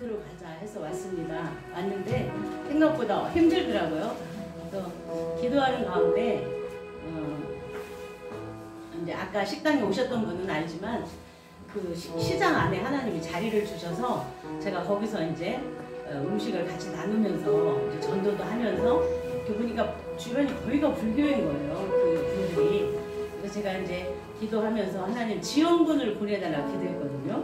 로 가자 해서 왔습니다. 왔는데 생각보다 힘들더라고요. 그래서 기도하는 가운데 이제 아까 식당에 오셨던 분은 알지만 그 시장 안에 하나님이 자리를 주셔서 제가 거기서 이제 음식을 같이 나누면서 이제 전도도 하면서 이렇게 보니까 주변이 거의가 불교인 거예요. 그 분들이. 그래서 제가 이제 기도하면서 하나님 지원군을 보내달라고 기도했거든요.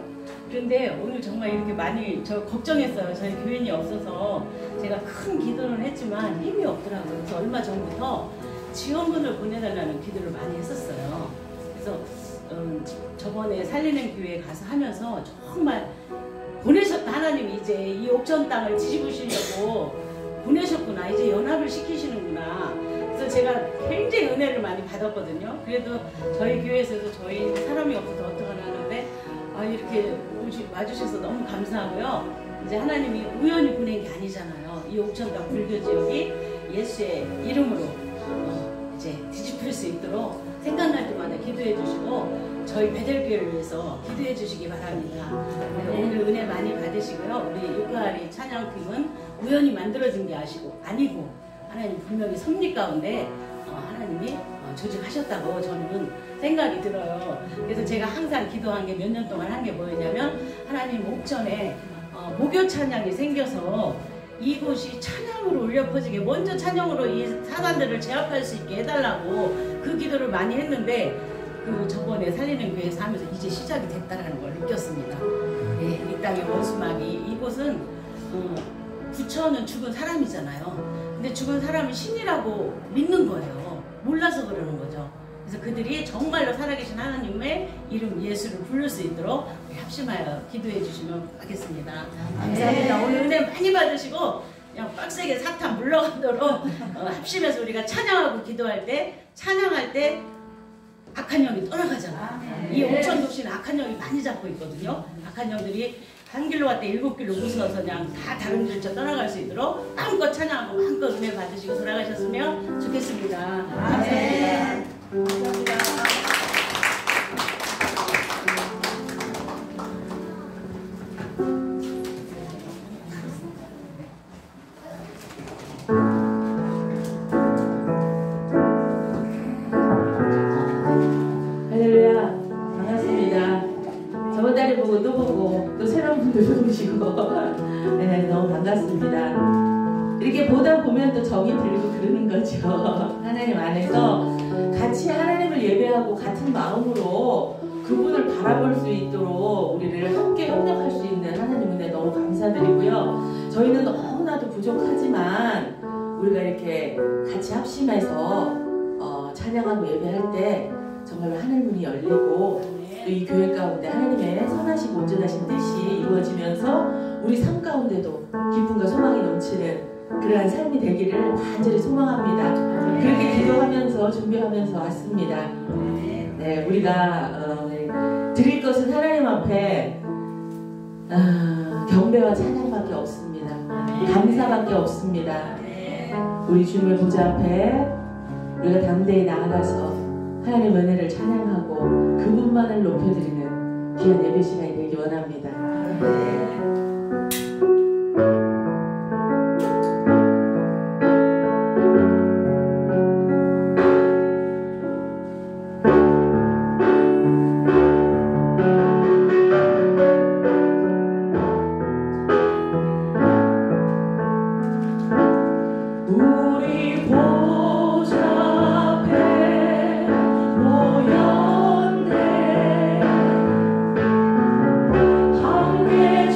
그런데 오늘 정말 이렇게 많이 저 걱정했어요. 저희 교인이 없어서 제가 큰 기도는 했지만 힘이 없더라고요. 그래서 얼마 전부터 지원군을 보내달라는 기도를 많이 했었어요. 그래서 저번에 살리는 교회에 가서 하면서 정말 보내셨다. 하나님이 이제 이 옥천 땅을 뒤집으시려고 보내셨구나. 이제 연합을 시키시는구나. 그래서 제가 굉장히 은혜를 많이 받았거든요. 그래도 저희 교회에서도 저희 사람이 없어서 어떡하나 하는데 이렇게 와주셔서 너무 감사하고요. 이제 하나님이 우연히 보낸 게 아니잖아요. 이 옥천 땅 불교 지역이 예수의 이름으로 이제 뒤집힐 수 있도록 생각날 때마다 기도해 주시고 저희 베델교회를 위해서 기도해 주시기 바랍니다. 네, 오늘 은혜 많이 받으시고요. 우리 유카리 찬양팀은 우연히 만들어진 게 아니고 하나님 분명히 섭리 가운데 하나님이 조직하셨다고 저는 생각이 들어요. 그래서 제가 항상 기도한 게 몇 년 동안 한 게 뭐였냐면 하나님 옥천에 목요 찬양이 생겨서 이곳이 찬양으로 울려 퍼지게 먼저 찬양으로 이 사람들을 제압할 수 있게 해달라고 그 기도를 많이 했는데 그 저번에 살리는 교회에서 하면서 이제 시작이 됐다는 걸 느꼈습니다. 네, 이 땅의 원수막이 이곳은 부처는 죽은 사람이잖아요. 근데 죽은 사람이 신이라고 믿는 거예요. 몰라서 그러는 거죠. 그래서 그들이 정말로 살아계신 하나님의 이름 예수를 부를 수 있도록 합심하여 기도해 주시면 하겠습니다. 감사합니다. 오늘 은혜 많이 받으시고 그냥 빡세게 사탄 물러가도록 합심해서 우리가 찬양하고 기도할 때 찬양할 때 악한 영이 떠나가잖아요. 이 옥천 도시는 악한 영이 많이 잡고 있거든요. 악한 영들이 한 길로 왔다 7길로 무서워서 그냥 다 다른 길로 떠나갈 수 있도록 마음껏 찬양하고 마음껏 은혜 받으시고 돌아가셨으면 좋겠습니다. 감사합니다. 감사합니다. 할렐루야. 반갑습니다. 저번 달에 보고 또 보고 또 새로운 분들도 오시고 네, 너무 반갑습니다. 이렇게 보다 보면 또 정이 들고 그러는 거죠. 하나님 안에서 같이 하나님을 예배하고 같은 마음으로 그분을 바라볼 수 있도록 우리를 함께 협력할 수 있는 하나님 은혜 너무 감사드리고요. 저희는 너무나도 부족하지만 우리가 이렇게 같이 합심해서 찬양하고 예배할 때 정말로 하늘문이 열리고 또 이 교회 가운데 하나님의 선하시고 온전하신 뜻이 이루어지면서 우리 삶 가운데도 기쁨과 소망이 넘치는 그러한 삶이 되기를 간절히 소망합니다. 그렇게 기도하면서 준비하면서 왔습니다. 네, 우리가 드릴 것은 하나님 앞에 경배와 찬양밖에 없습니다. 감사밖에 없습니다. 우리 주님의 보좌 앞에 우리가 담대히 나아가서 하나님의 은혜를 찬양하고 그분만을 높여드리는 귀한 예배 시간이 되기 원합니다. 모였네 함께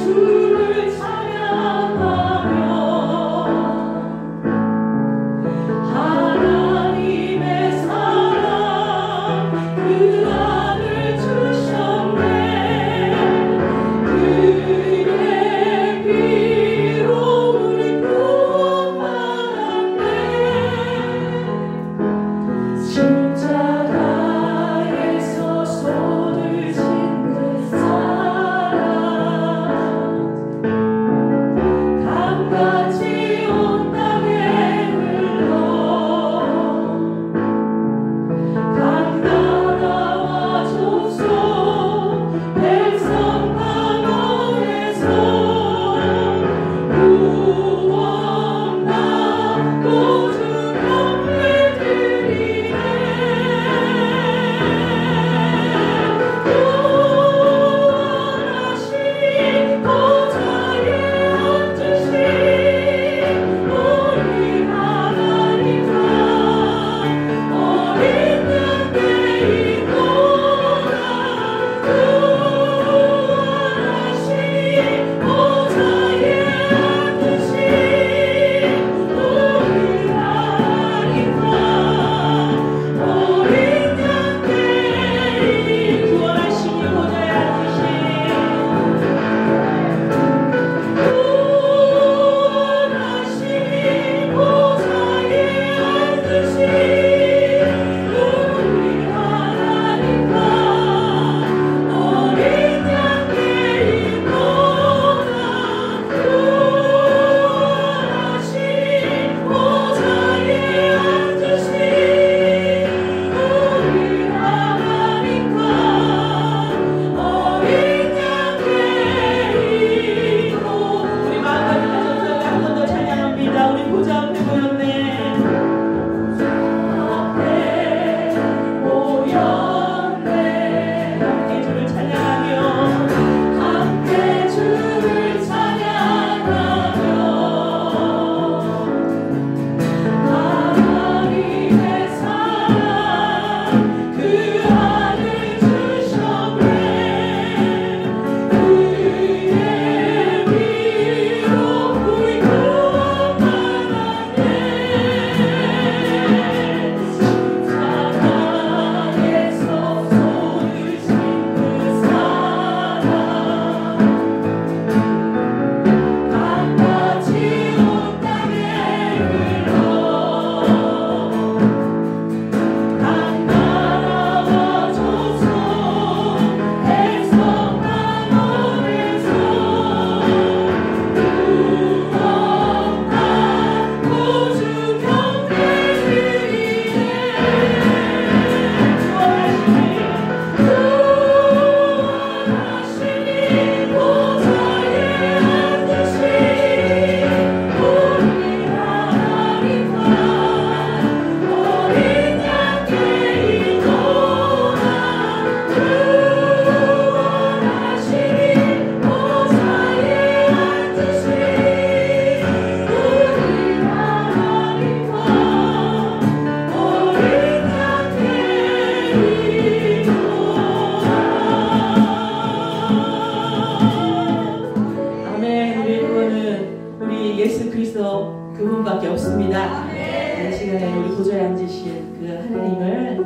우리 예수 그리스도 그분밖에 없습니다. 이 시간에 우리 보좌에 앉으신 그 하나님을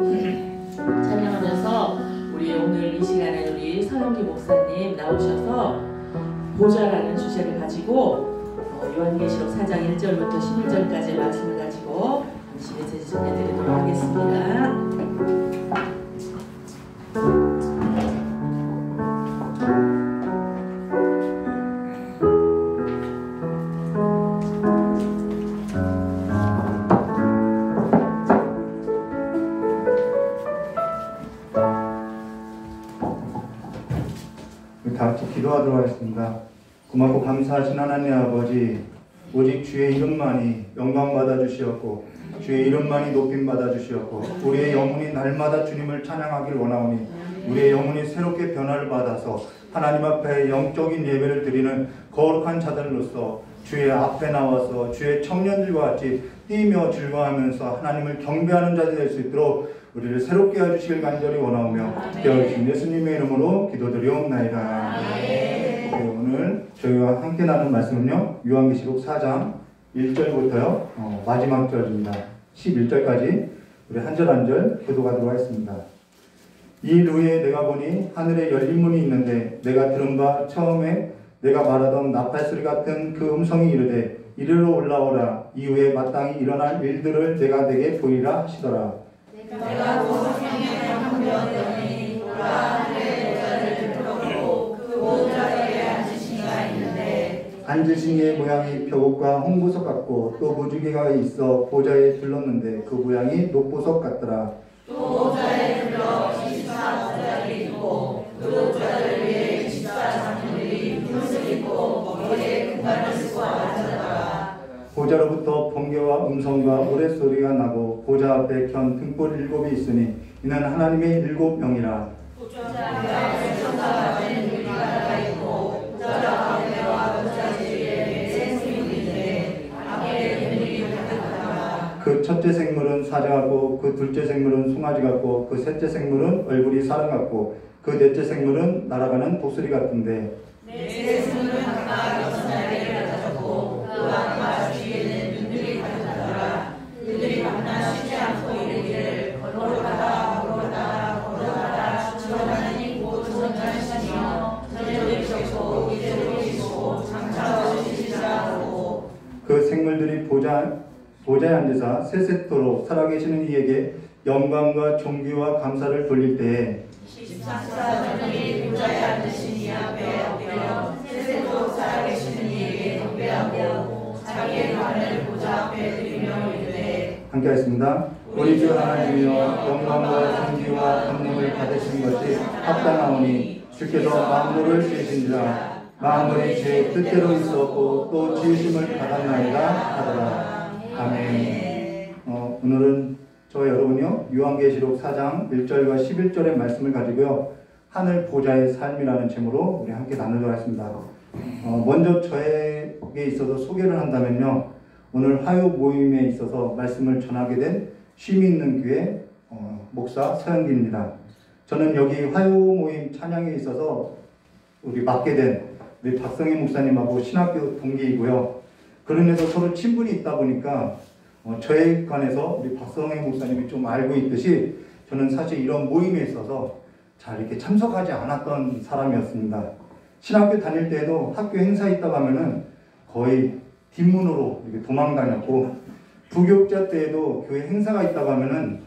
찬양하면서 우리 오늘 이 시간에 우리 서영기 목사님 나오셔서 보좌라는 주제를 가지고 요한계시록 4장 1절부터 11절까지의 말씀을 가지고 잠시 메시지 전해드리도록 하겠습니다. 다 같이 기도하도록 하겠습니다. 고맙고 감사하신 하나님 아버지, 오직 주의 이름만이 영광 받아 주시었고 주의 이름만이 높임 받아 주시었고 우리의 영혼이 날마다 주님을 찬양하길 원하오니 우리의 영혼이 새롭게 변화를 받아서 하나님 앞에 영적인 예배를 드리는 거룩한 자들로서 주의 앞에 나와서 주의 청년들과 같이 뛰며 즐거워하면서 하나님을 경배하는 자들이 될 수 있도록 우리를 새롭게 해주시길 간절히 원하오며 되어주신 예수님의 이름으로 기도드리옵나이다. 네, 오늘 저희와 함께 나눈 말씀은요, 요한계시록 4장 1절부터요 마지막 절입니다. 11절까지 우리 한 절 한 절 교도하도록 하겠습니다. 이 일 후에 내가 보니 하늘에 열린 문이 있는데 내가 들은 바 처음에 내가 말하던 나팔소리 같은 그 음성이 이르되 이리로 올라오라. 이후에 마땅히 일어날 일들을 내가 내게 보이라 하시더라. 내가 보성경에 함되었더니 보라 하늘의 보좌를 들었고 그 보좌에 앉으신 이가 있는데 앉으신 이의 모양이 벼옷과 홍보석 같고 또 무지개가 있어 보좌에 둘렀는데 그 모양이 녹보석 같더라. 또 보좌에 둘러 24보좌들이 있고 그 보좌들 위에 24장들이 옷을 입고 머리에 금관을 쓰고 앉았더라. 보좌로부터 번개와 음성과 노랫소리가 나고 보좌 앞에 켠 등불 7이 있으니 이는 하나님의 7명이라. 보좌 앞에 천사가 된 유리가 하나 있고 보좌 가운데와 보좌 지위에 세 생물인데 앞에 눈이 같더라. 그 첫째 생물은 사자 같고 그 둘째 생물은 송아지 같고 그 셋째 생물은 얼굴이 사람 같고 그 넷째 생물은 날아가는 독수리 같은데 네 생물은 각각 6날개를 가졌고 그 앞과 뒤에는 눈들이 가졌더라. 그들이 만나 쉬지 않고 이르기를 걸어가라 걸어가라 걸어가라 주 하나님 곧 전능하시며 전능이시고 이제로이시고 장차 오시리라 하고 그 생물들이 보좌에 앉으사 세세토록 살아계시는 이에게 영광과 존귀와 감사를 돌릴 때에 14사장이 보좌에 앉으신 이 앞에 엎드려 세세토록 살아계시는 이에게 경배하고 자기의 관을 보좌 앞에 드리며 이르되 함께 하겠습니다. 우리 주 하나님이여 영광과 존귀와 권능을 받으신 것이 합당하오니 주께서 만물을 지으신지라. 만물이 제 뜻대로 있었고 또 지으심을 받았나이다 하더라. 아멘. 오늘은 저 여러분이요 요한계시록 4장 1절과 11절의 말씀을 가지고요 하늘 보좌의 삶이라는 제목으로 우리 함께 나누도록 하겠습니다. 먼저 저에게 있어서 소개를 한다면요, 오늘 화요 모임에 있어서 말씀을 전하게 된 쉼이 있는 교회 목사 서영기입니다. 저는 여기 화요 모임 찬양에 있어서 우리 맡게 된 우리 박성희 목사님하고 신학교 동기이고요. 그런데도 서로 친분이 있다 보니까 저에 관해서 우리 박성희 목사님이 좀 알고 있듯이 저는 사실 이런 모임에 있어서 잘 이렇게 참석하지 않았던 사람이었습니다. 신학교 다닐 때에도 학교 행사에 있다고 하면은 거의 뒷문으로 이렇게 도망 다녔고, 부교육자 때에도 교회 행사가 있다고 하면은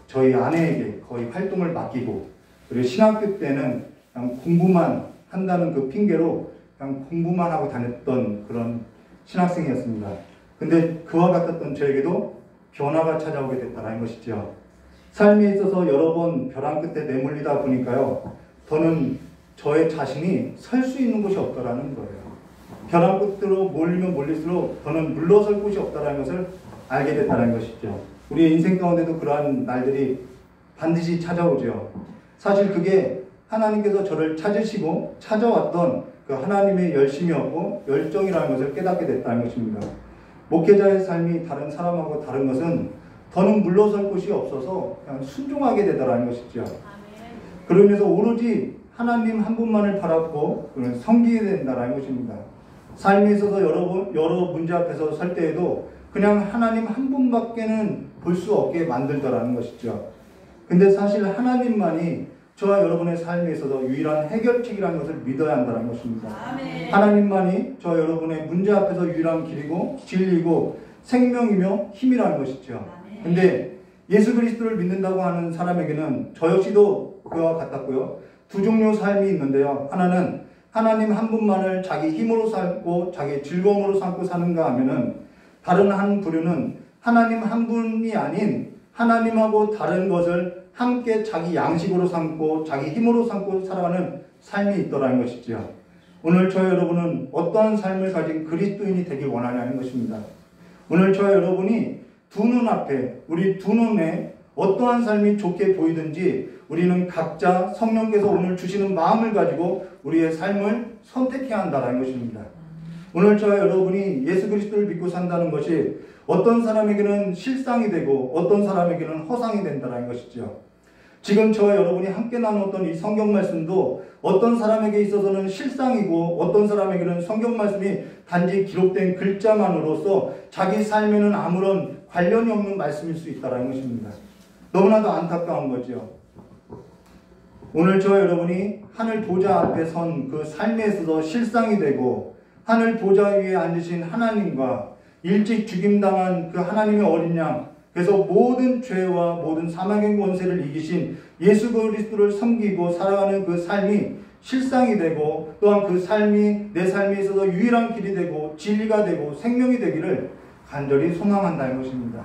저희 아내에게 거의 활동을 맡기고, 그리고 신학교 때는 그냥 공부만 한다는 그 핑계로 그냥 공부만 하고 다녔던 그런 신학생이었습니다. 근데 그와 같았던 저에게도 변화가 찾아오게 됐다는 것이죠. 삶에 있어서 여러 번 벼랑 끝에 내몰리다 보니까요, 저는 저의 자신이 설 수 있는 곳이 없다라는 거예요. 벼랑 끝으로 몰리면 몰릴수록 저는 물러설 곳이 없다는 것을 알게 됐다는 것이죠. 우리의 인생 가운데도 그러한 날들이 반드시 찾아오죠. 사실 그게 하나님께서 저를 찾으시고 찾아왔던 그 하나님의 열심이었고 열정이라는 것을 깨닫게 됐다는 것입니다. 목회자의 삶이 다른 사람하고 다른 것은 더는 물러설 곳이 없어서 그냥 순종하게 되더라는 것이죠. 그러면서 오로지 하나님 한 분만을 바라보고 섬기게 된다는 것입니다. 삶에 있어서 여러 문제 앞에서 설 때에도 그냥 하나님 한 분밖에는 볼 수 없게 만들더라는 것이죠. 근데 사실 하나님만이 저와 여러분의 삶에 있어서 유일한 해결책이라는 것을 믿어야 한다는 것입니다. 아멘. 하나님만이 저와 여러분의 문제 앞에서 유일한 길이고 진리고 생명이며 힘이라는 것이죠. 근데 예수 그리스도를 믿는다고 하는 사람에게는 저 역시도 그와 같았고요. 두 종류의 삶이 있는데요. 하나는 하나님 한 분만을 자기 힘으로 살고 자기 즐거움으로 삼고 사는가 하면은, 다른 한 부류는 하나님 한 분이 아닌 하나님하고 다른 것을 함께 자기 양식으로 삼고 자기 힘으로 삼고 살아가는 삶이 있더라는 것이죠. 오늘 저와 여러분은 어떠한 삶을 가진 그리스도인이 되길 원하냐는 것입니다. 오늘 저와 여러분이 두 눈앞에, 우리 두 눈에 어떠한 삶이 좋게 보이든지 우리는 각자 성령께서 오늘 주시는 마음을 가지고 우리의 삶을 선택해야 한다는 것입니다. 오늘 저와 여러분이 예수 그리스도를 믿고 산다는 것이 어떤 사람에게는 실상이 되고 어떤 사람에게는 허상이 된다는 것이죠. 지금 저와 여러분이 함께 나눴던 이 성경 말씀도 어떤 사람에게 있어서는 실상이고 어떤 사람에게는 성경 말씀이 단지 기록된 글자만으로서 자기 삶에는 아무런 관련이 없는 말씀일 수 있다는 것입니다. 너무나도 안타까운 거죠. 오늘 저와 여러분이 하늘 보좌 앞에 선 그 삶에 있어서 실상이 되고 하늘 보좌 위에 앉으신 하나님과 일찍 죽임당한 그 하나님의 어린 양, 그래서 모든 죄와 모든 사망의 권세를 이기신 예수 그리스도를 섬기고 살아가는 그 삶이 실상이 되고 또한 그 삶이 내 삶에 있어서 유일한 길이 되고 진리가 되고 생명이 되기를 간절히 소망한다는 것입니다.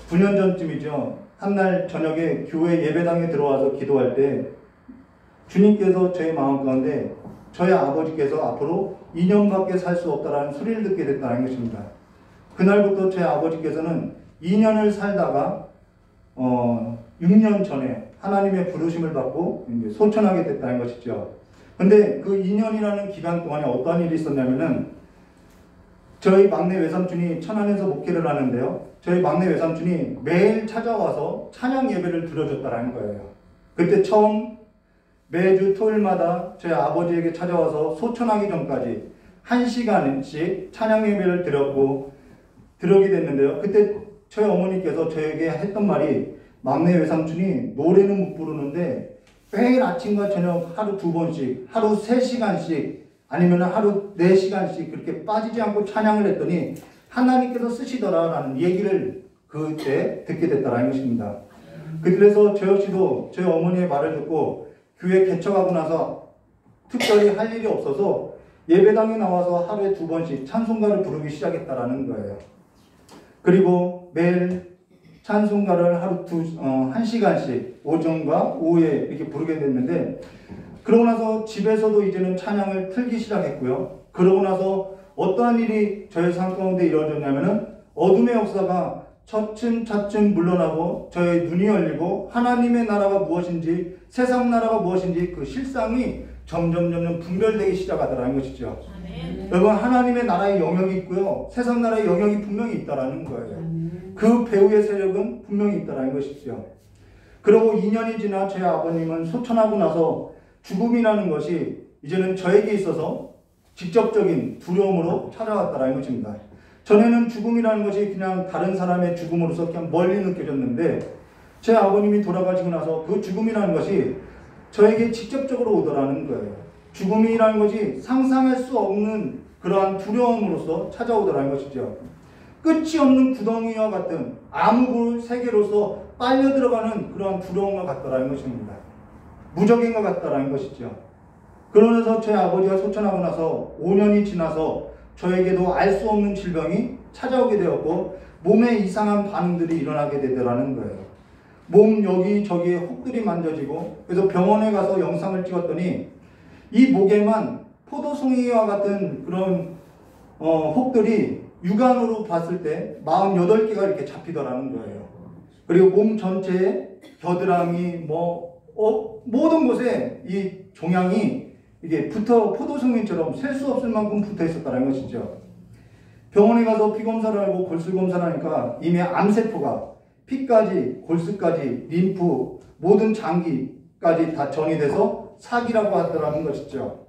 9년 전쯤이죠. 한날 저녁에 교회 예배당에 들어와서 기도할 때 주님께서 저의 마음 가운데 저희 아버지께서 앞으로 2년밖에 살 수 없다라는 소리를 듣게 됐다는 것입니다. 그날부터 제 아버지께서는 2년을 살다가 6년 전에 하나님의 부르심을 받고 이제 소천하게 됐다는 것이죠. 근데 그 2년이라는 기간 동안에 어떤 일이 있었냐면은 저희 막내 외삼촌이 천안에서 목회를 하는데요. 저희 막내 외삼촌이 매일 찾아와서 찬양 예배를 드려줬다는 거예요. 그때 처음 매주 토요일마다 저희 아버지에게 찾아와서 소천하기 전까지 1시간씩 찬양 예배를 드리게 됐는데요. 그때 저희 어머니께서 저에게 했던 말이, 막내 외삼촌이 노래는 못 부르는데 매일 아침과 저녁 하루 2번씩, 하루 3시간씩 아니면 하루 4시간씩 그렇게 빠지지 않고 찬양을 했더니 하나님께서 쓰시더라라는 얘기를 그때 듣게 됐다는 것입니다. 그래서 저 역시도 저희 어머니의 말을 듣고 교회 개척하고 나서 특별히 할 일이 없어서 예배당에 나와서 하루에 2번씩 찬송가를 부르기 시작했다라는 거예요. 그리고 매일 찬송가를 하루 1시간씩 오전과 오후에 이렇게 부르게 됐는데, 그러고 나서 집에서도 이제는 찬양을 틀기 시작했고요. 그러고 나서 어떠한 일이 저의 삶 가운데 이루어졌냐면은 어둠의 역사가 차츰 물러나고 저의 눈이 열리고 하나님의 나라가 무엇인지 세상 나라가 무엇인지 그 실상이 점점 분별되기 시작하더라는 것이죠. 여러분, 하나님의 나라의 영역이 있고요. 세상 나라의 영역이 분명히 있다라는 거예요. 그 배후의 세력은 분명히 있다라는 것이죠. 그리고 2년이 지나 제 아버님은 소천하고 나서 죽음이라는 것이 이제는 저에게 있어서 직접적인 두려움으로 찾아왔다라는 것입니다. 전에는 죽음이라는 것이 그냥 다른 사람의 죽음으로서 그냥 멀리 느껴졌는데, 제 아버님이 돌아가시고 나서 그 죽음이라는 것이 저에게 직접적으로 오더라는 거예요. 죽음이라는 것이 상상할 수 없는 그러한 두려움으로서 찾아오더라는 것이죠. 끝이 없는 구덩이와 같은 암흑 세계로서 빨려 들어가는 그러한 두려움과 같더라는 것입니다. 무적인과 같다라는 것이죠. 그러면서 제 아버지가 소천하고 나서 5년이 지나서 저에게도 알 수 없는 질병이 찾아오게 되었고 몸에 이상한 반응들이 일어나게 되더라는 거예요. 몸 여기저기에 혹들이 만져지고, 그래서 병원에 가서 영상을 찍었더니 이 목에만 포도송이와 같은 그런 혹들이 육안으로 봤을 때 48개가 이렇게 잡히더라는 거예요. 그리고 몸 전체에 겨드랑이 모든 곳에 이 종양이 이게 포도송이처럼 셀 수 없을 만큼 붙어 있었다는 것이죠. 병원에 가서 피검사를 하고 골수검사를 하니까 이미 암세포가 피까지, 골수까지, 림프, 모든 장기까지 다 전이돼서 사기라고 하더라는 것이죠.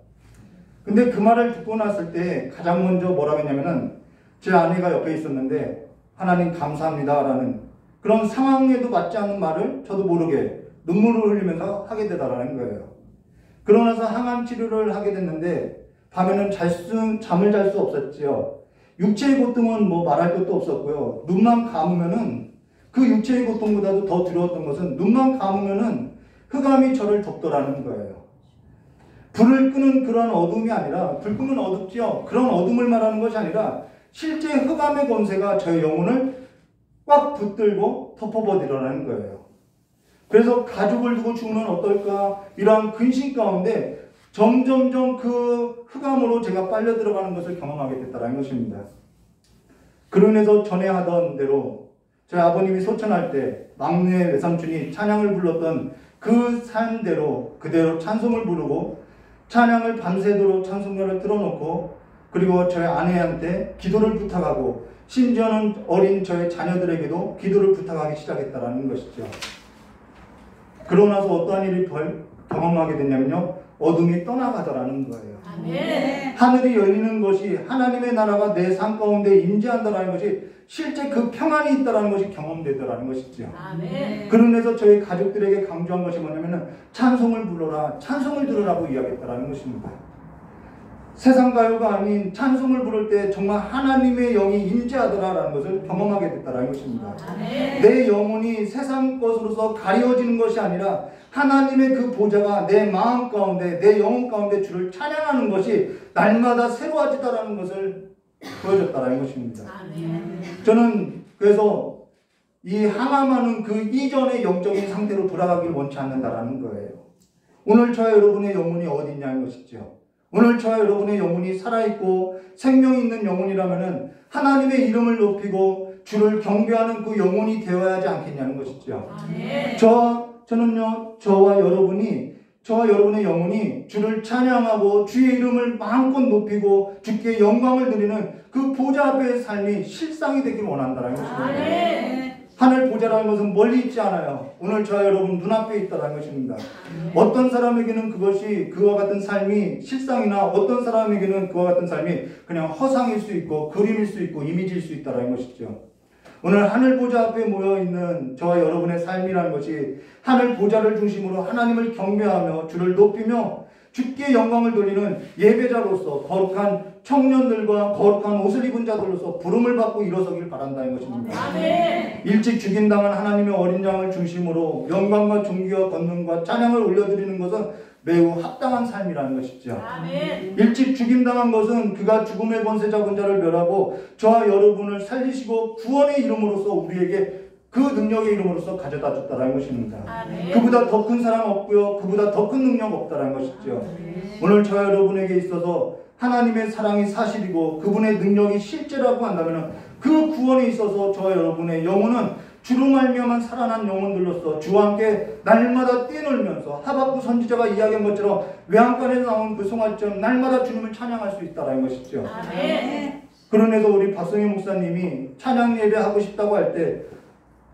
근데 그 말을 듣고 났을 때 가장 먼저 뭐라고 했냐면은 제 아내가 옆에 있었는데 하나님 감사합니다 라는 그런 상황에도 맞지 않는 말을 저도 모르게 눈물을 흘리면서 하게 되더라는 거예요. 그러고 나서 항암 치료를 하게 됐는데 밤에는 잠을 잘 수 없었지요. 육체의 고통은 뭐 말할 것도 없었고요. 눈만 감으면은 그 육체의 고통보다도 더 두려웠던 것은 눈만 감으면은 흑암이 저를 덮더라는 거예요. 불을 끄는 그런 어둠이 아니라 불 끄면 어둡지요. 그런 어둠을 말하는 것이 아니라 실제 흑암의 권세가 저의 영혼을 꽉 붙들고 덮어버리더라는 거예요. 그래서 가족을 두고 죽으면 어떨까 이러한 근심 가운데 점점점 그 흑암으로 제가 빨려 들어가는 것을 경험하게 됐다는 것입니다. 그로 인해서 전에 하던 대로 저희 아버님이 소천할 때 막내 외삼촌이 찬양을 불렀던 그 삶대로 그대로 찬송을 부르고 찬양을 밤새도록 찬송가를 틀어놓고 그리고 저희 아내한테 기도를 부탁하고 심지어는 어린 저의 자녀들에게도 기도를 부탁하기 시작했다는 것이죠. 그러고 나서 어떠한 일이 경험하게 됐냐면요. 어둠이 떠나가더라는 거예요. 아멘. 하늘이 열리는 것이 하나님의 나라가 내 삶 가운데 임재한다라는 것이 실제 그 평안이 있다라는 것이 경험되더라는 것이죠. 아멘. 그로 인해서 저희 가족들에게 강조한 것이 뭐냐면은 찬송을 불러라, 찬송을 들으라고 이야기했다라는 것입니다. 세상 가요가 아닌 찬송을 부를 때 정말 하나님의 영이 임재하더라라는 것을 경험하게 됐다라는 것입니다. 아멘. 내 영혼이 세상 것으로서 가려지는 것이 아니라 하나님의 그 보좌가 내 마음 가운데 내 영혼 가운데 주를 찬양하는 것이 날마다 새로워지다라는 것을 보여줬다라는 것입니다. 아멘. 저는 그래서 이 항암하는 그 이전의 영적인 상태로 돌아가길 원치 않는다라는 거예요. 오늘 저와 여러분의 영혼이 어디 있냐는 것이죠. 오늘 저와 여러분의 영혼이 살아있고 생명이 있는 영혼이라면은 하나님의 이름을 높이고 주를 경배하는 그 영혼이 되어야 하지 않겠냐는 것이죠. 아멘. 저는요, 저와 여러분의 영혼이 주를 찬양하고 주의 이름을 마음껏 높이고 주께 영광을 드리는 그 보좌 앞의 삶이 실상이 되길 원한다는 것입니다. 아멘. 하늘 보좌라는 것은 멀리 있지 않아요. 오늘 저와 여러분 눈앞에 있다는 것입니다. 어떤 사람에게는 그것이 그와 같은 삶이 실상이나 어떤 사람에게는 그와 같은 삶이 그냥 허상일 수 있고 그림일 수 있고 이미지일 수 있다는 것이죠. 오늘 하늘 보좌 앞에 모여있는 저와 여러분의 삶이라는 것이 하늘 보좌를 중심으로 하나님을 경배하며 주를 높이며 주께 영광을 돌리는 예배자로서 거룩한 청년들과 거룩한 옷을 입은 자들로서 부름을 받고 일어서길 바란다는 것입니다. 아멘. 일찍 죽임당한 하나님의 어린 양을 중심으로 영광과 존귀와 권능과 찬양을 올려드리는 것은 매우 합당한 삶이라는 것이죠. 아멘. 일찍 죽임당한 것은 그가 죽음의 권세 잡은 자를 멸하고 저와 여러분을 살리시고 구원의 이름으로써 우리에게 그 능력의 이름으로써 가져다 줬다는 것입니다. 아멘. 그보다 더 큰 사랑 없고요. 그보다 더 큰 능력 없다는 것이죠. 오늘 저와 여러분에게 있어서 하나님의 사랑이 사실이고 그분의 능력이 실제라고 한다면 그 구원에 있어서 저와 여러분의 영혼은 주로 말미암아 살아난 영혼들로서 주와 함께 날마다 뛰놀면서 하박국 선지자가 이야기한 것처럼 외양간에 나온 그 송아지처럼 날마다 주님을 찬양할 수 있다는 것이죠. 아멘. 그러면서 우리 박성희 목사님이 찬양 예배하고 싶다고 할 때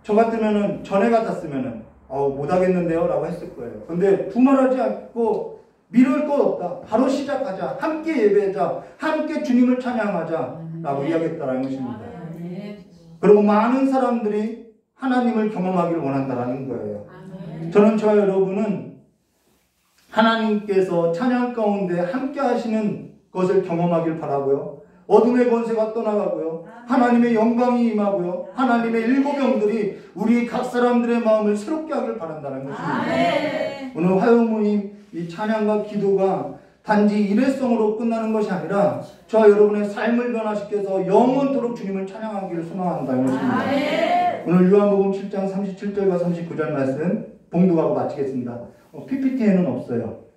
저 같으면은 전에 같았으면은 못하겠는데요 라고 했을 거예요. 근데 두말하지 않고 미룰 것 없다. 바로 시작하자. 함께 예배하자. 함께 주님을 찬양하자 라고 이야기했다는 것입니다. 그리고 많은 사람들이 하나님을 경험하기를 원한다는 거예요. 저는 저와 여러분은 하나님께서 찬양 가운데 함께 하시는 것을 경험하길 바라고요. 어둠의 권세가 떠나가고요. 하나님의 영광이 임하고요. 하나님의 일곱 영들이 우리 각 사람들의 마음을 새롭게 하길 바란다는 것입니다. 아멘. 오늘 화요모임 이 찬양과 기도가 단지 일회성으로 끝나는 것이 아니라 저와 여러분의 삶을 변화시켜서 영원토록 주님을 찬양하기를 소망한다는 것입니다. 아멘. 오늘 요한복음 7장 37절과 39절 말씀 봉독하고 마치겠습니다. PPT에는 없어요.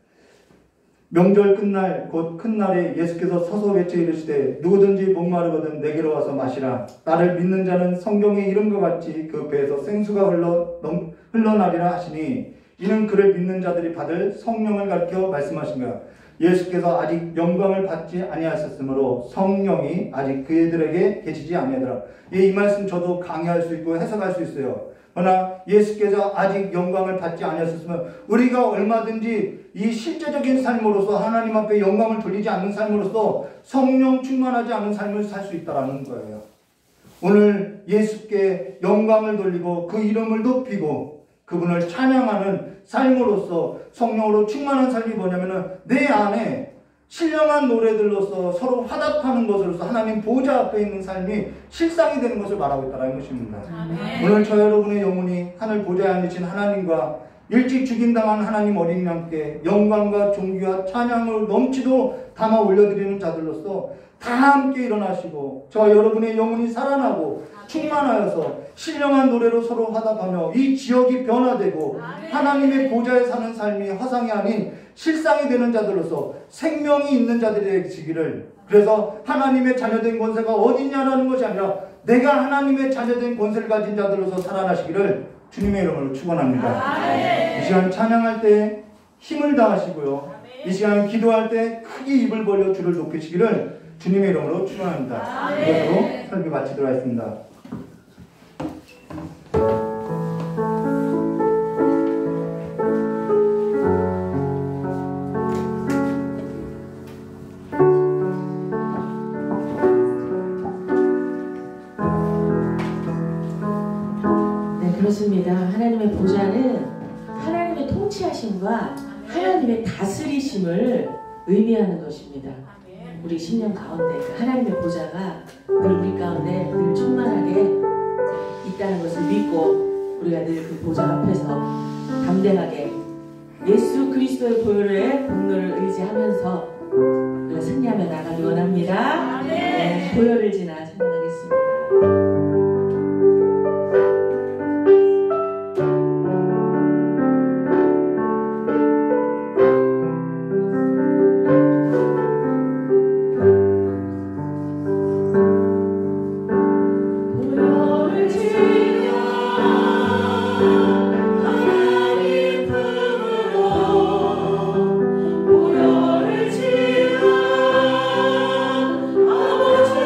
명절 끝날 곧 큰 날에 예수께서 서서 외쳐 이르시되 누구든지 목마르거든 내게로 와서 마시라. 나를 믿는 자는 성경의 이름과 같이 그 배에서 생수가 흘러나리라 하시니 이는 그를 믿는 자들이 받을 성령을 가리켜 말씀하신 거야. 예수께서 아직 영광을 받지 아니하셨으므로 성령이 아직 그들에게 계시지 아니하더라. 이 말씀 저도 강의할 수 있고 해석할 수 있어요. 그러나 예수께서 아직 영광을 받지 않으셨으면 우리가 얼마든지 이 실제적인 삶으로서 하나님 앞에 영광을 돌리지 않는 삶으로서 성령 충만하지 않은 삶을 살 수 있다는 거예요. 오늘 예수께 영광을 돌리고 그 이름을 높이고 그분을 찬양하는 삶으로서 성령으로 충만한 삶이 뭐냐면은 내 안에 신령한 노래들로서 서로 화답하는 것으로서 하나님 보좌 앞에 있는 삶이 실상이 되는 것을 말하고 있다는 것입니다. 아멘. 오늘 저 여러분의 영혼이 하늘 보좌에 앉으신 하나님과 일찍 죽임당한 하나님 어린 양께 영광과 존귀와 찬양을 넘치도록 담아 올려드리는 자들로서 다 함께 일어나시고 저 여러분의 영혼이 살아나고 충만하여서 신령한 노래로 서로 화답하며 이 지역이 변화되고 하나님의 보좌에 사는 삶이 화상이 아닌 실상이 되는 자들로서 생명이 있는 자들이 되시기를, 그래서 하나님의 자녀된 권세가 어디냐라는 것이 아니라 내가 하나님의 자녀된 권세를 가진 자들로서 살아나시기를 주님의 이름으로 축원합니다. 이 시간 찬양할 때 힘을 다하시고요, 이 시간 기도할 때 크게 입을 벌려 주를 높이시기를 주님의 이름으로 축원합니다. 이것으로 설교 마치도록 하겠습니다. 그렇습니다. 하나님의 보좌는 하나님의 통치하심과 하나님의 다스리심을 의미하는 것입니다. 우리 10년 가운데 하나님의 보좌가 늘 우리 가운데 늘 충만하게 있다는 것을 믿고 우리가 늘 그 보좌 앞에서 담대하게 예수 그리스도의 보혈의 공로를 의지하면서 우리가 승리하며 나가기 원합니다. 네, 보혈을 지나 찬양하겠습니다. 보혈을 지나 아버지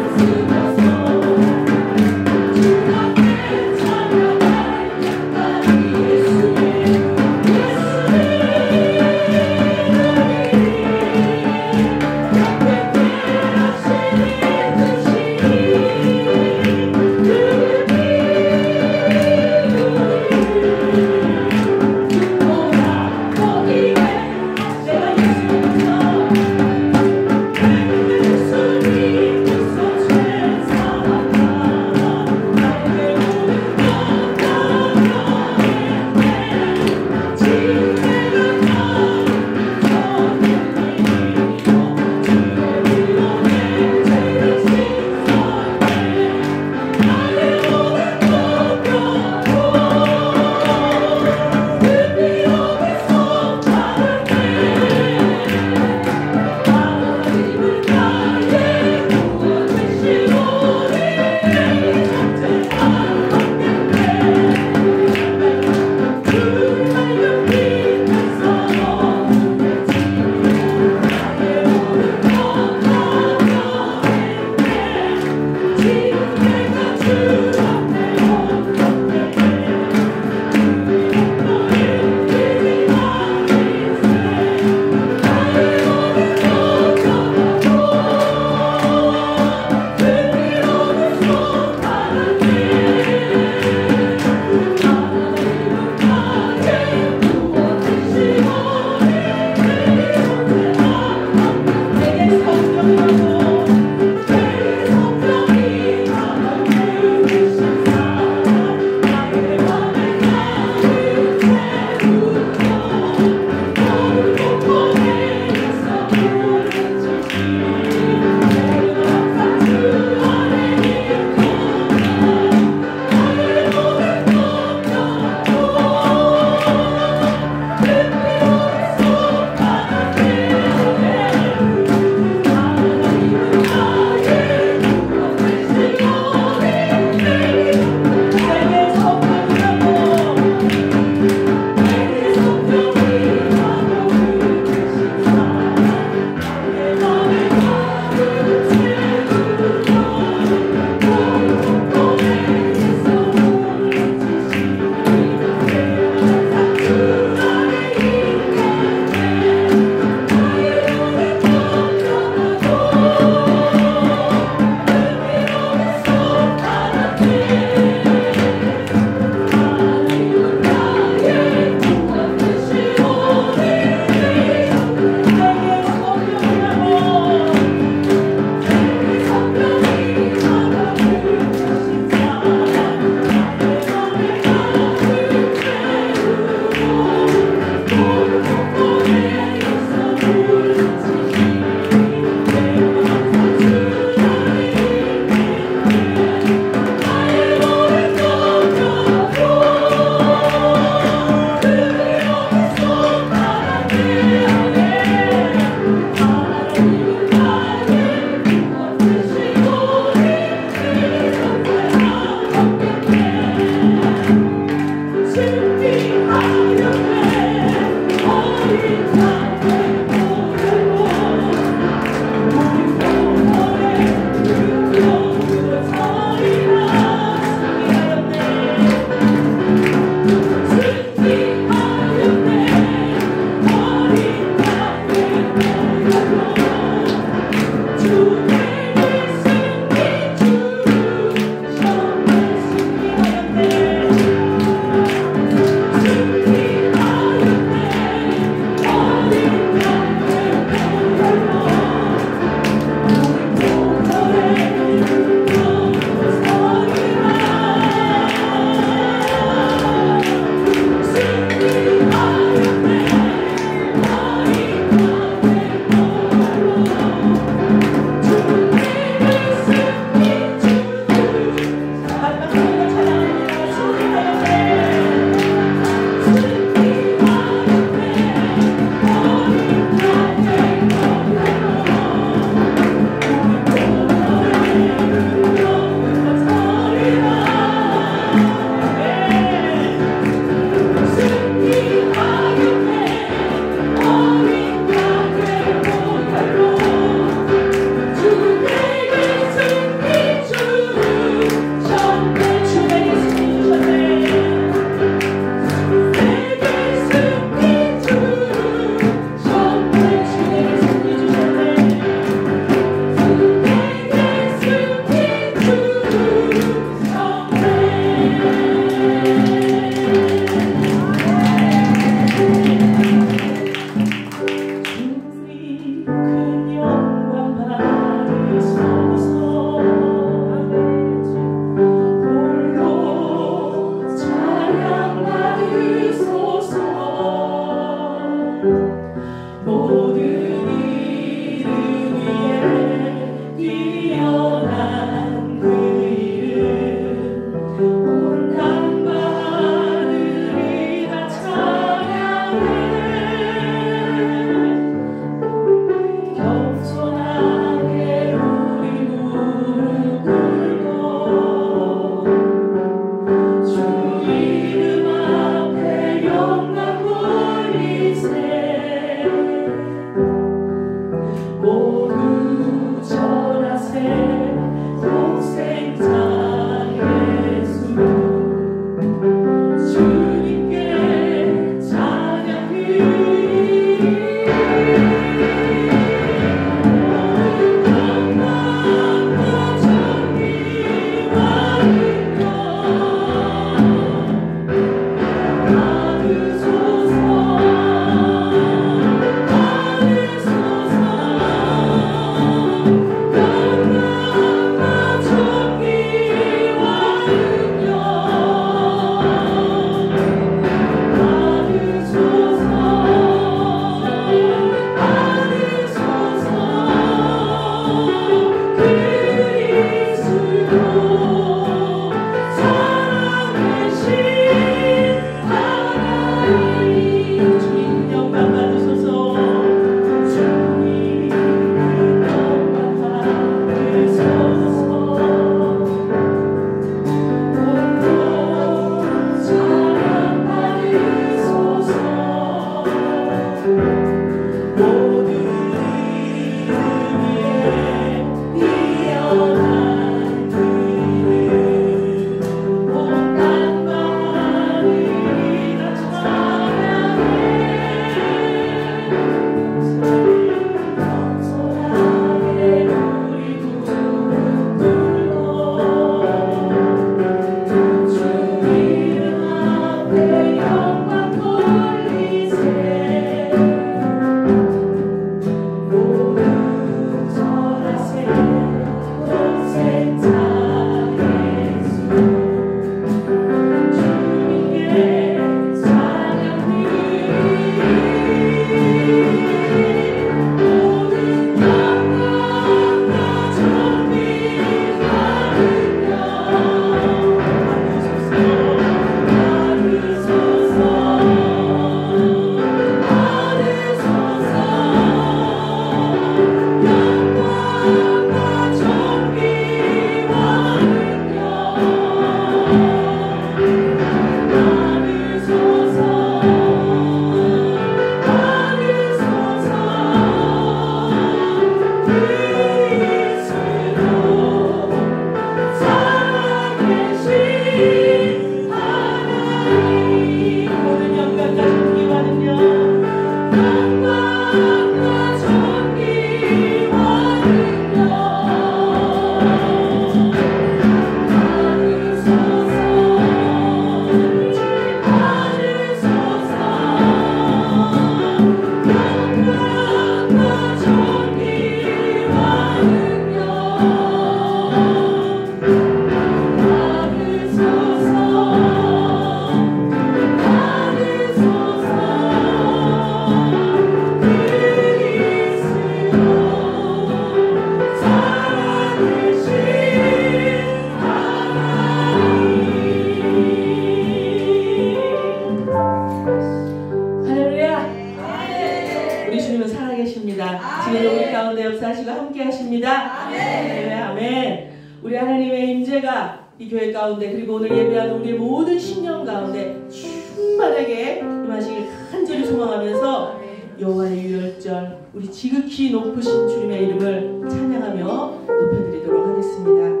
믿습니다. 아멘. 아멘. 우리 하나님의 임재가 이 교회 가운데 그리고 오늘 예배하는 우리 모든 신령 가운데 충만하게 임하시길 간절히 소망하면서 여호와의 유월절 우리 지극히 높으신 주님의 이름을 찬양하며 높여드리도록 하겠습니다.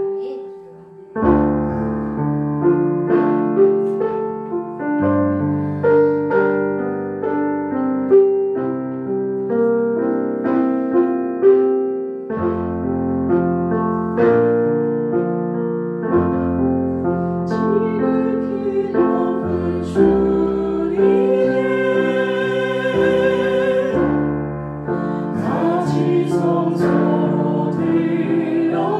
성소로 들어가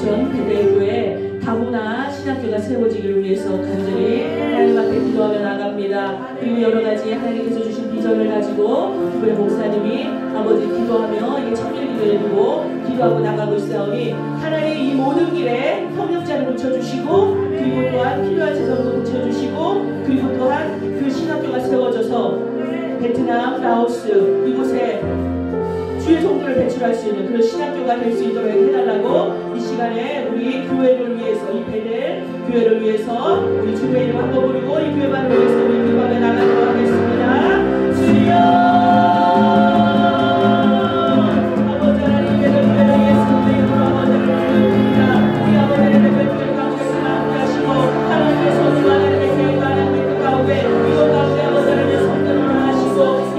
전 베델교회 다문화 신학교가 세워지기를 위해서 간절히 하나님 앞에 기도하며 나갑니다. 그리고 여러 가지 하나님께서 주신 비전을 가지고 교회 목사님이 아버지 기도하며 이게 청일기도에 두고 기도하고 나가고 있사오니 하나님 이 모든 길에 협력자를 붙여주시고 그리고 또한 필요한 재정도 붙여주시고 그리고 또한 그 신학교가 세워져서 베트남, 라오스 이곳에 주의 종들을 배출할 수 있는 그런 신학교가 될 수 있도록 해달라고 이 시간에 우리 교회를 위해서 이 베델 교회를 위해서 우리 주의 이름 한번 부르고 이 교회만을 위해서 우리 기도하며 나가도록 하겠습니다. 주여 아버지 하나님 베델 교회를 위해서 우리 이름으로 아버지를 부릅니다. 우리 아버지의 베델 교회 가운데서 함께하시고 하나님께서 우리 하나님의 계획과 하나님의 뜻 가운데 이곳 가운데 아버지 하나님의 성전을 하시고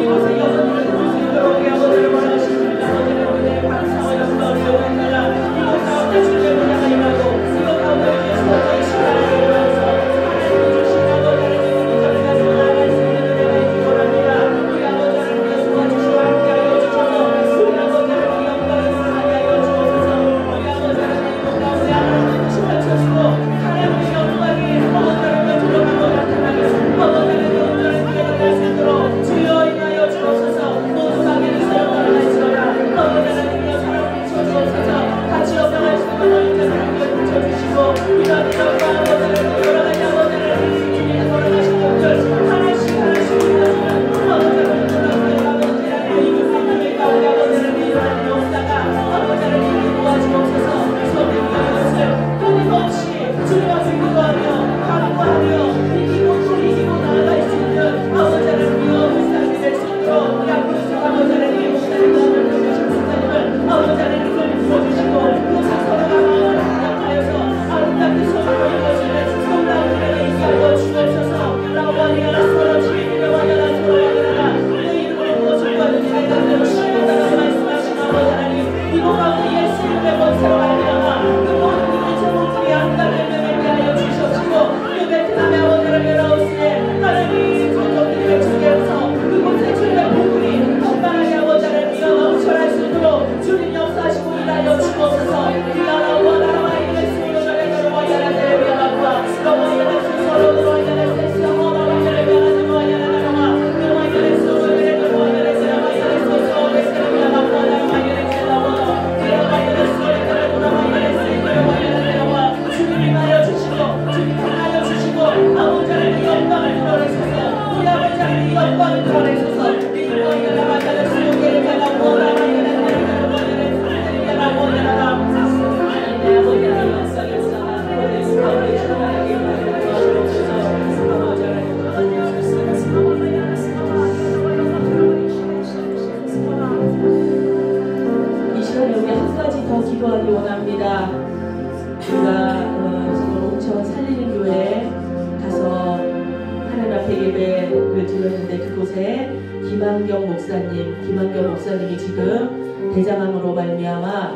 교회 김한경 목사님이 지금 대장암으로 말미암아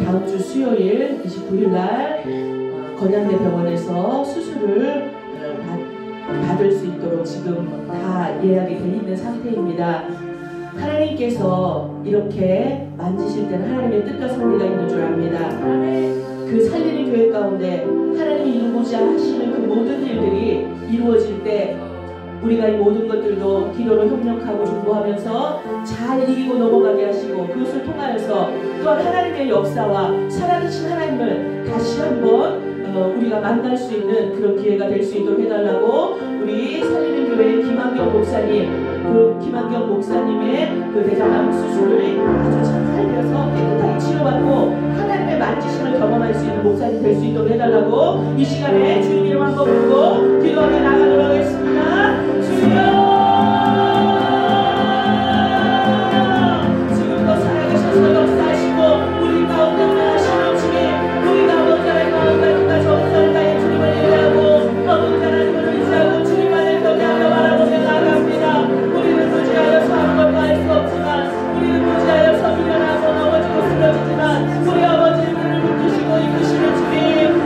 다음 주 수요일 29일 날 건양대 병원에서 수술을 받을 수 있도록 지금 다 예약이 돼 있는 상태입니다. 하나님께서 이렇게 만지실 때는 하나님의 뜻과 섭리가 있는 줄 압니다. 그 살리는 교회 가운데 하나님이 이루고자 하시는 그 모든 일들이 이루어질 때 우리가 이 모든 것들도 기도로 협력하고 중보하면서 잘 이기고 넘어가게 하시고 그것을 통하여서 또한 하나님의 역사와 살아계신 하나님을 다시 한번 우리가 만날 수 있는 그런 기회가 될 수 있도록 해달라고 우리 살리는 교회의 김한경 목사님의 그 대장암 수술을 아주 잘 되어서 깨끗하게 치료받고 하나님의 만지심을 경험할 수 있는 목사님 될 수 있도록 해달라고 이 시간에 주님 이름 한번 부르고 기도하며 나가도록 하겠습니다. 주여 지금도 살아계셔서 역사하시고 우리 가운데 운행하시는 주님 우리가 먼저의 마음과 정성을 다해 주님을 예배하고 어긋나는 분을 의지하고 주님만을 경외하며 바라보며 나아갑니다. 우리는 무지하여서 아무것도 할 수 없지만 우리는 무지하여서 미련하고 넘어지고 쓰러지지만 우리 아버지는 우리를 붙드시고 이끄시는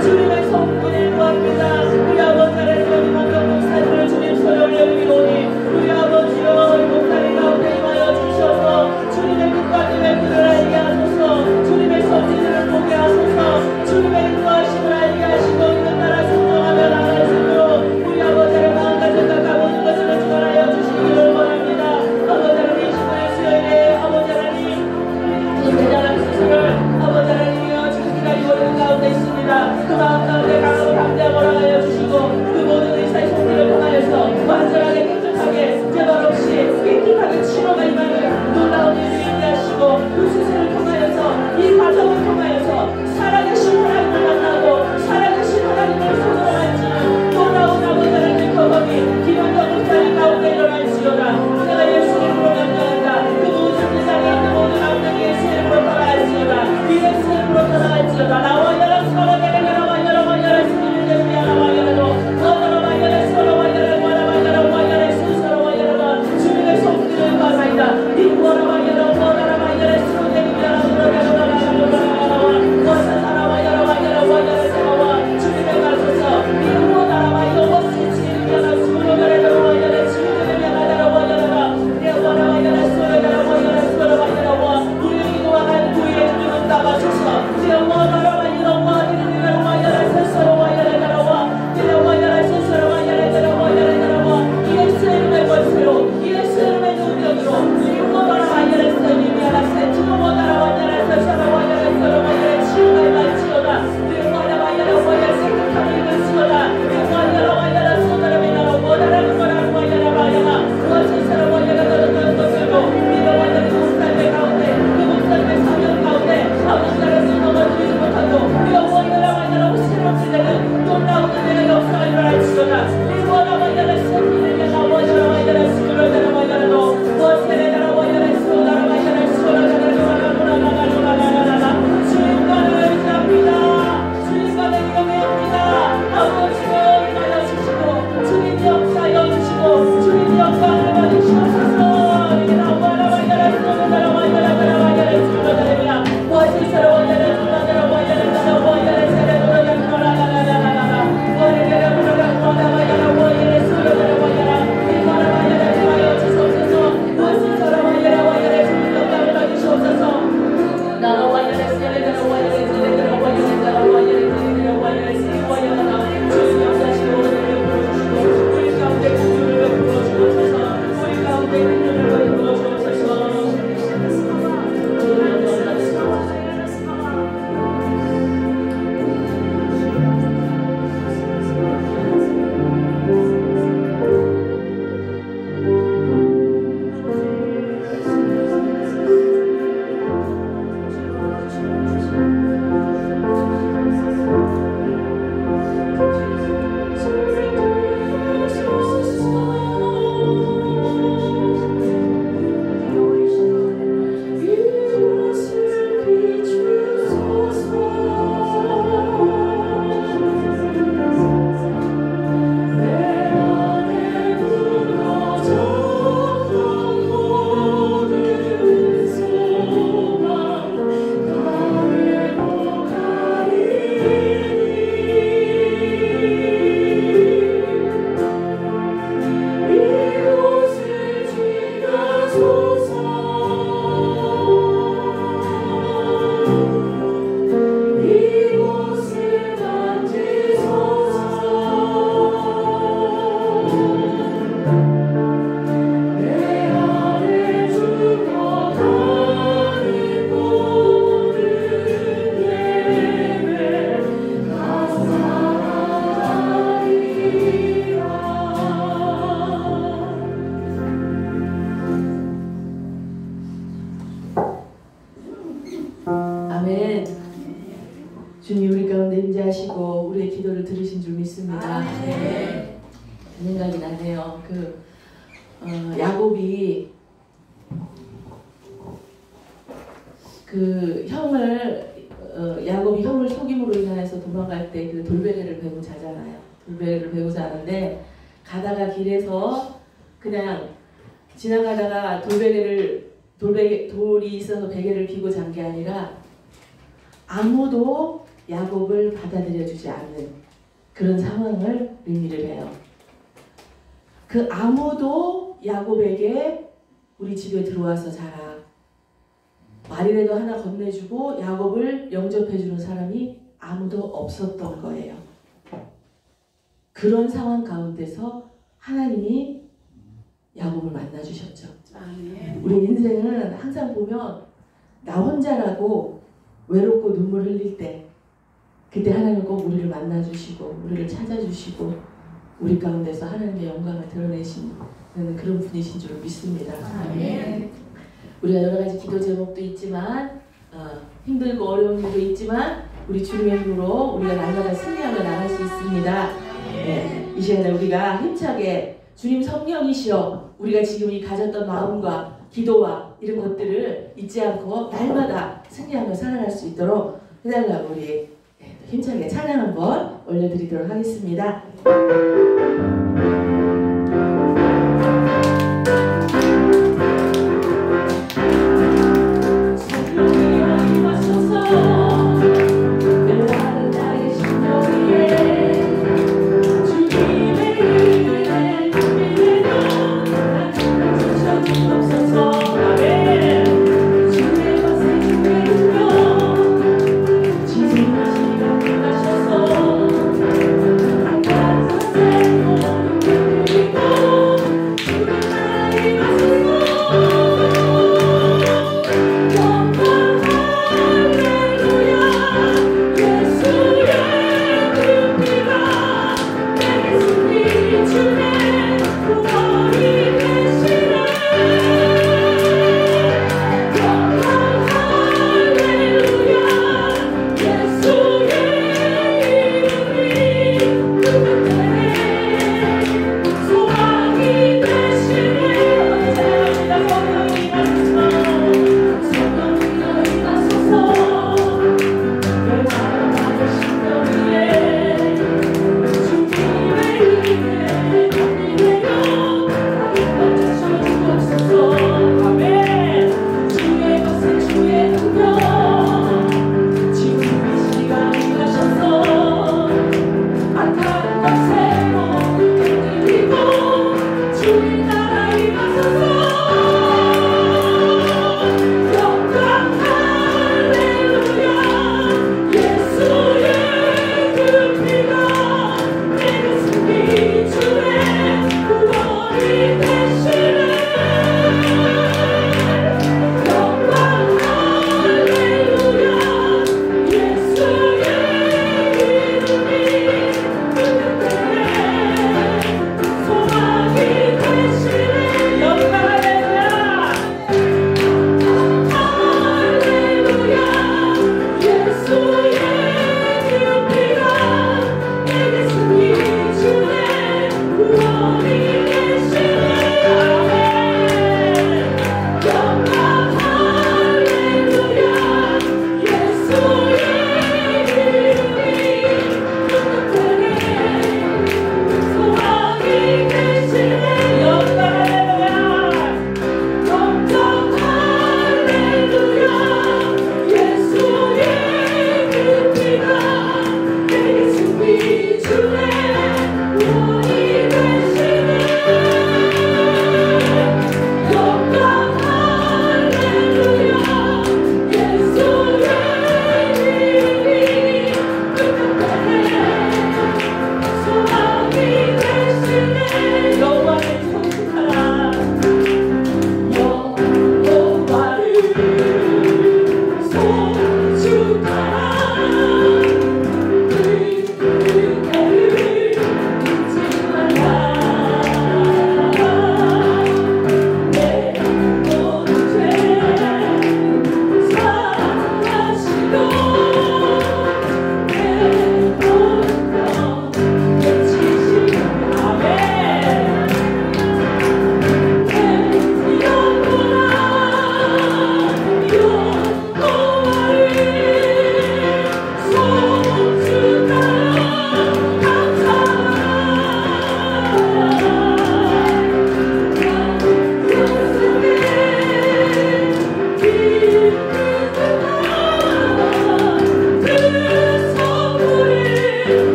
주님의 성품을 구합니다. 우리 아버지 하나님 김한경 목사님을 주님 손에 올려드리오니 우리 아버지여 이 목사님 가운데 임하여 주셔서 주님의 뜻과 주님의 뜻을 알게 하소서 주님의 섭리들을 보게 하소서 주님의 인도하심을 알게 하시고 이를 따라 순종하며 나아갈 수 있도록 우리 아버지의 마음과 생각과 모든 것을 주관하여 주시기를 원합니다. 아버지 하나님 25일 수요일에 아버지 하나님 이 대단한 수술을 아버지 하나님이여 지금 기다리고 있는 가운데 있습니다. 그 마음 가운데 강하고 담대하고 나가여 주시고 그 모든 의사의 손길을 통하여서 완전하게 깨끗하게 재발 없이 깨끗하게 치료가 임하는 놀라운 일을 인도하시고 그 수술을 통하여서 이 과정을 통하여서 살아계신 하나님을 만나고 살아계신 하나님을 손으로 만지는 놀라운 아버지 하나님의 경험이 김한경 목사님 가운데 일어날지어다. 내가 예수의 이름으로 명령한다. 그 모든 세상에 있는 모든 악령이 예수의 이름으로 떠나갈지어다. 이 예수의 이름으로 떠나갈지어다. 나와 여러 서로 내가 나와 여러 스님을 내주야 나와 여러 너와 여러 서로와 여러 와라와 여러와 여러 스스로와 여러와 주님의 손길을 바라이다. 이구와라와 여러 너라와 여러 스로 내주야 나와 와사나라와 여러와 여러와 여러 세와 주님의 가소서 이구와라와 여러 스치는 여러 수로 여러와 여러 주님의 나라와 여러와 여러와 여러 소로 여러와 여러 소로와 여러와 우리 이구와 난 구의 주님은 나가소서 여러와 예수의 이름의 권세로 예수의 이름의 능력으로 함께하시고 우리의 기도를 들으신 줄 믿습니다. 네. 생각이 나네요. 야곱이 야곱이 형을 속임으로 인하여서 도망갈 때 그 돌베개를 베고 자잖아요. 돌베개를 베고 자는데 가다가 길에서 그냥 지나가다가 돌이 있어서 베개를 비고 잔 게 아니라 아무도 야곱을 받아들여 주지 않는 그런 상황을 의미를 해요. 그 아무도 야곱에게 우리 집에 들어와서 자라, 말이라도 하나 건네주고 야곱을 영접해주는 사람이 아무도 없었던 거예요. 그런 상황 가운데서 하나님이 야곱을 만나주셨죠. 우리 인생은 항상 보면 나 혼자라고 외롭고 눈물 흘릴 때 그때 하나님은 꼭 우리를 만나주시고 우리를 찾아주시고 우리 가운데서 하나님의 영광을 드러내시는 그런 분이신 줄 믿습니다. 아멘. 우리가 여러 가지 기도 제목도 있지만 힘들고 어려운 일도 있지만 우리 주님의 힘으로 우리가 날마다 승리하며 나갈 수 있습니다. 네, 이 시간에 우리가 힘차게 주님 성령이시여 우리가 지금 이 가졌던 마음과 기도와 이런 것들을 잊지 않고 날마다 승리하며 살아갈 수 있도록 해달라고 우리 힘차게 찬양 한번 올려드리도록 하겠습니다. Oh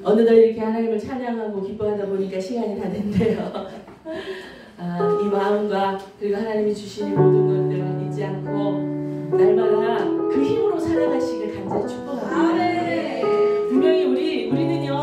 어느덧 이렇게 하나님을 찬양하고 기뻐하다 보니까 시간이 다 됐네요. 이 마음과 그리고 하나님이 주신 모든 것들 잊지 않고 날마다 그 힘으로 살아가시길 간절히 축복합니다. 분명히 우리는요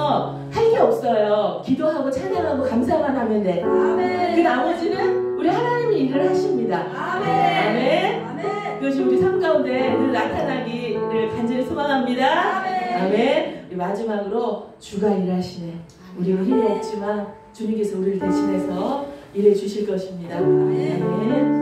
할 게 없어요. 기도하고 찬양하고 감사만 하면 돼. 그 나머지는 우리 하나님이 일을 하십니다. 아멘. 그것이 우리 삶 가운데 늘 나타나기를 간절히 소망합니다. 아멘. 우리 마지막으로 주가 일하시네. 우리는 힘이 없지만 주님께서 우리를 대신해서 일해 주실 것입니다. 아멘. 아멘.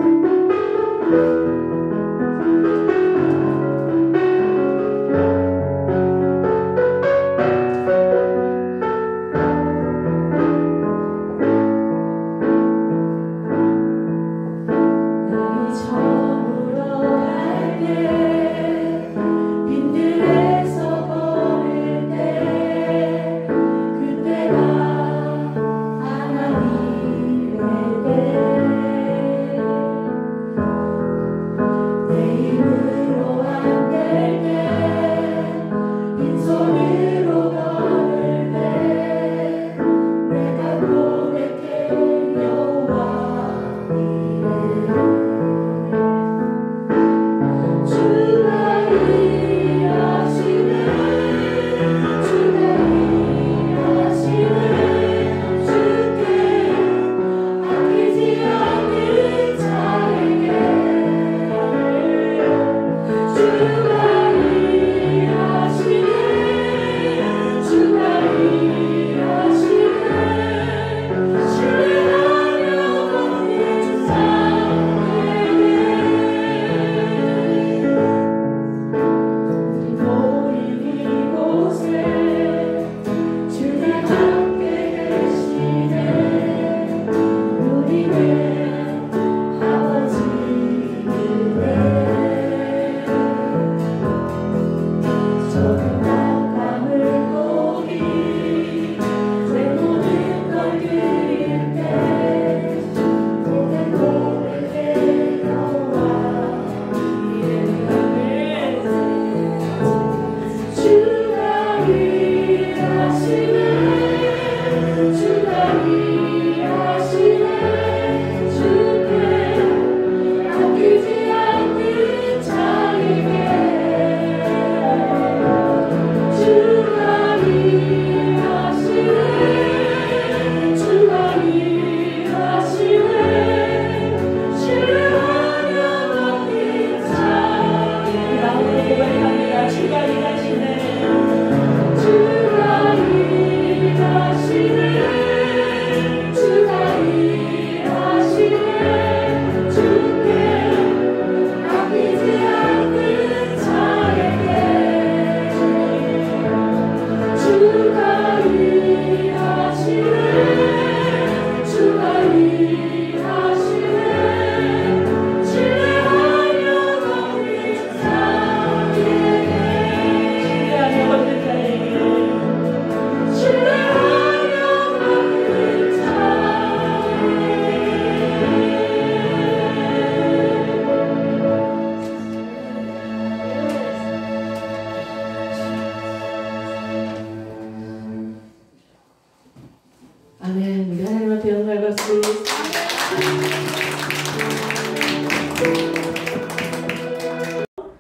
우리 하나님 앞에 영광을 받습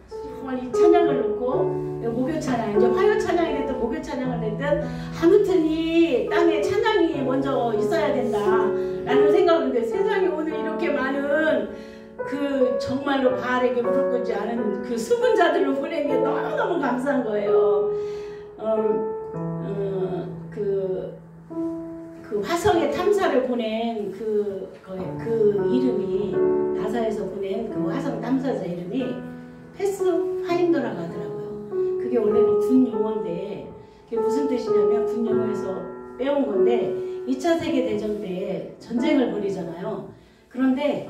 정말 이 찬양을 놓고 목요 찬양, 이제 화요 찬양이 됐든 목요 찬양을 됐든 아무튼 이 땅에 찬양이 먼저 있어야 된다라는 생각을 했는데 세상에 오늘 이렇게 많은 그 정말로 바알에게 무릎 꿇지 않은 그 숨은 자들을 보낸 게 너무너무 감사한 거예요. 그 화성에 탐사를 보낸 그 이름이 나사에서 보낸 그 화성 탐사자 이름이 패스파인더라고 하더라고요. 그게 원래는 군 용어인데 그게 무슨 뜻이냐면 군 용어에서 빼온 건데 2차 세계대전 때 전쟁을 벌이잖아요. 그런데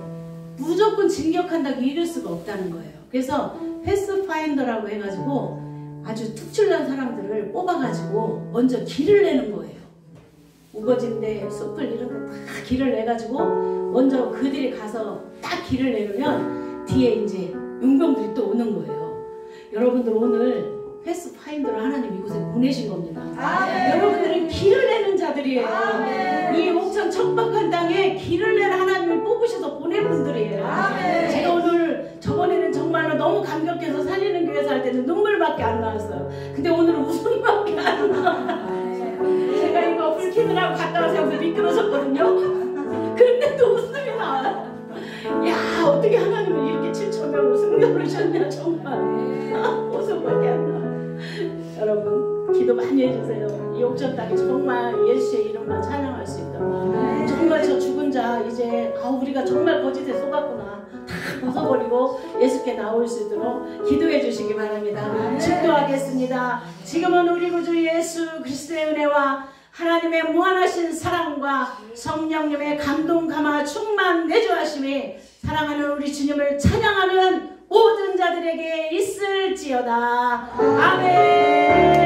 무조건 진격한다고 이룰 수가 없다는 거예요. 그래서 패스파인더라고 해가지고 아주 특출난 사람들을 뽑아가지고 먼저 길을 내는 거예요. 우거진데 숲을 이런 데 다 길을 내가지고 먼저 그들이 가서 딱 길을 내면 뒤에 이제 용병들이 또 오는 거예요. 여러분들 오늘 패스파인더를 하나님 이곳에 보내신 겁니다. 아멘. 여러분들은 길을 내는 자들이에요. 아멘. 이 옥천 척박한 땅에 길을 내는 하나님을 뽑으셔서 보낸 분들이에요. 아멘. 제가 오늘 저번에는 정말로 너무 감격해서 살리는 교회에서 할 때는 눈물밖에 안 나왔어요. 근데 오늘은 웃음밖에 안 나와요. 제가 이거 불 켜느라고 갔다 와서 여기서 미끄러졌거든요. 그런데도 웃음이 나와요. 야, 어떻게 하나님은 이렇게 7,000명을 숨겨놓으셨냐 정말. 웃음밖에 안 나와요. 여러분 기도 많이 해주세요. 이 옥천 땅에 정말 예수의 이름만 찬양할 수 있도록. 정말 저 죽은 자 이제 우리가 정말 거짓에 속았구나 다 벗어버리고 예수께 나올 수 있도록 기도해 주시기 바랍니다. 축도하겠습니다. 지금은 우리 구주 예수 그리스도의 은혜와 하나님의 무한하신 사랑과 성령님의 감동 감화 충만 내주하심이 사랑하는 우리 주님을 찬양하는 모든 자들에게 있을지어다. 아멘.